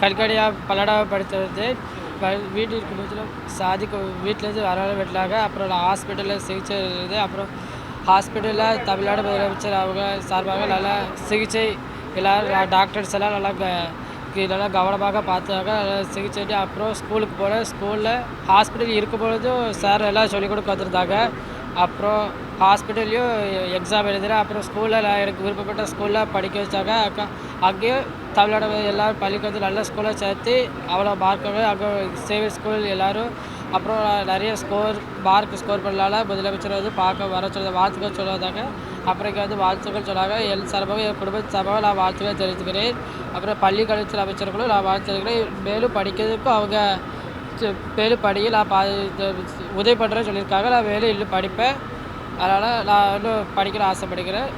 கல்கடியாக பல்லடாவை படித்தது வீட்டில் இருக்கும்போது வீட்டிலேருந்து வர விடலாங்க. அப்புறம் ஹாஸ்பிட்டலில் சிகிச்சை இருந்தது. அப்புறம் ஹாஸ்பிட்டலில் தமிழ்நாடு முதலமைச்சர் அவங்க சார்பாக நல்லா சிகிச்சை எல்லோரும் டாக்டர்ஸ் எல்லாம் நல்லா கவனமாக பார்த்தாங்க. நல்லா சிகிச்சை. அப்புறம் ஸ்கூலுக்கு போனேன். ஸ்கூலில் ஹாஸ்பிட்டல் இருக்கும்பொழுதும் சார் எல்லாம் சொல்லிக் கொடுக்க வந்திருந்தாங்க. அப்புறம் ஹாஸ்பிட்டல்லையும் எக்ஸாம் எழுதுகிறேன். அப்புறம் ஸ்கூலில் எனக்கு விருப்பப்பட்ட ஸ்கூலில் படிக்க வச்சாங்க. அங்கேயும் தமிழ்நாடு எல்லோரும் பள்ளிக்கு வந்து நல்ல ஸ்கூலில் சேர்த்து அவ்வளோ மார்க்கு அங்கே சேவை ஸ்கூல் எல்லோரும் அப்புறம் நிறைய மார்க் ஸ்கோர் பண்ணலால முதலமைச்சர் வந்து பார்க்க வர சொல்ல வாழ்த்துக்கள் சொல்லுவாங்க. அப்புறம் இங்கே வந்து வாழ்த்துக்கள் சொன்னாங்க. என் சார்பாக என் குடும்பத்து சார்பாக நான் வாழ்த்துக்கள் தெரிவித்துக்கிறேன். அப்புறம் பள்ளி கல்வித்துறை அமைச்சர்களும் நான் வாழ்த்து தெரிவிக்கிறேன். மேலும் படிக்கிறதுக்கும் அவங்க மேலும் படிக்க நான் உதவி பண்ணுறேன்னு சொல்லியிருக்காங்க. நான் மேலும் இன்னும் படிப்பேன். அதனால் நான் இன்னும் படிக்கிற ஆசைப்படுகிறேன்.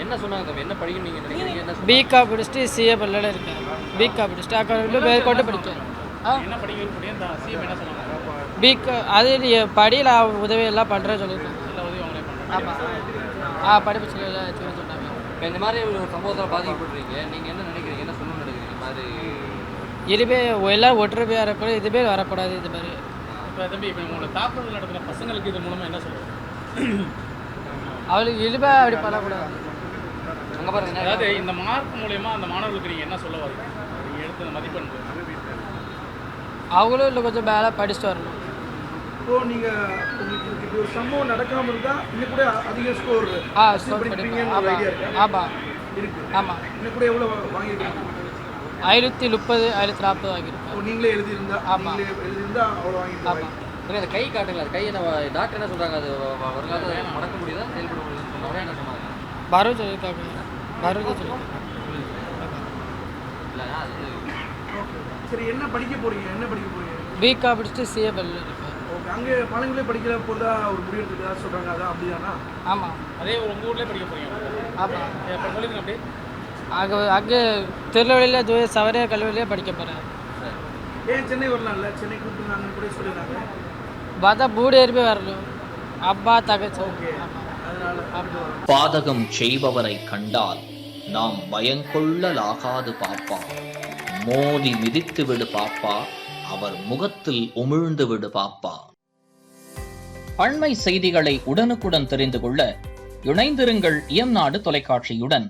என்ன சொன்னாங்க? என்ன படிக்கணும் நீங்கள் நினைக்கிறீங்க? பிகா முடிச்சுட்டு சிஏ பண்ணல இருக்கேன். பிகா முடிச்சுட்டு அக்கா இன்னும் மேற்கொண்டு படித்தேன். பிகா அது படி நான் உதவியெல்லாம் பண்ணுறேன்னு சொல்லியிருக்கேன். ஆமாம் படிப்பு சொன்னாங்க. இப்போ இந்த மாதிரி ஒரு சம்பவத்தில் பாதிக்கப்படுறீங்க, நீங்கள் என்ன நினைக்கிறீங்க? என்ன சொல்லணும்னு நினைக்கிறீங்க? இந்த மாதிரி இனிமேல் எல்லாம் ஒற்றுமையாக இருக்கணும். இதுமாரி வரக்கூடாது. இது மாதிரி இப்போ தம்பி இப்போ உங்களோட தாக்குதல் நடத்துகிற பசங்களுக்கு இது மூலமாக என்ன சொல்லுங்கள்? அவளுக்கு இனிமேல் அப்படி பண்ணக்கூடாது. அங்கே பாருங்க, அதாவது இந்த மார்க் மூலயமா அந்த மாணவர்களுக்கு நீங்கள் என்ன சொல்ல வரீங்க? நீங்கள் எடுத்த மதிப்பெண் அவங்களும் இன்னும் கொஞ்சம் மேலே படிச்சுட்டு வரணும். இப்போது நீங்கள் உங்களுக்கு இப்படி ஒரு சம்பவம் நடக்காமல் இருந்தால் இன்னும் கூட அதிக ஸ்கோர் ஸ்கோர் படிப்பீங்கன்னு ஒரு ஐடியா இருக்கு. ஆமாம் இருக்குது. ஆமாம். இன்னும் கூட எவ்வளோ வாங்கியிருக்கீங்க? 530 540 வாங்கியிருக்கேன். நீங்களே எழுதியிருந்தா? ஆமாம். நீங்களே எழுதியிருந்தா அவ்வளோ வாங்கியிருக்கோம். ஆமாம். அந்த கை காட்டுங்களா? அது கை என்ன டாக்டர் என்ன சொல்கிறாங்க? அது வருங்காலத்தில் மடக்க முடியுதா, செயல்பட முடியுதுன்னு சொன்னவரே என்ன சொன்னாங்க? வரும் சொல்லியிருக்காங்க. வரும் சொல்லியிருக்காங்க. இல்லை அது சரி, என்ன படிக்க போகிறீங்க? என்ன படிக்க போகிறீங்க? பிகா முடிச்சுட்டு சிஏ பண்ணல இருக்கேன். ஓகே. அங்கே பழங்களே படிக்கிற போகிறதா ஒரு முடிவு எடுத்துக்கிறதா சொல்கிறாங்க. அதான் அப்படிதானா? ஆமாம். அதே உங்கள் ஊர்லேயே படிக்க போகிறீங்க? ஆமாம். இப்போ சொல்லுங்க அப்படி. அங்கே திருநெல்வேலியில் சவரிய கல்லூரியிலே படிக்க போகிறேன். ஏன் சென்னை வரலாம்ல? சென்னை கூப்பிட்டுருந்தாங்கன்னு கூட சொல்லியிருந்தாங்க. பார்த்தா மூடேருமே வரணும். அப்பா தகச்சு. ஓகே. அதனால பாதகம் செய்பவரை கண்டால் நாம் பயங்கொள்ளலாகாது பாப்பா. மோதி மிதித்து விடு பாப்பா, அவர் முகத்தில் உமிழ்ந்து விடு பாப்பா. அண்மை செய்திகளை உடனுக்குடன் தெரிந்து கொள்ள இணைந்திருங்கள் இயம்நாடு தொலைக்காட்சியுடன்.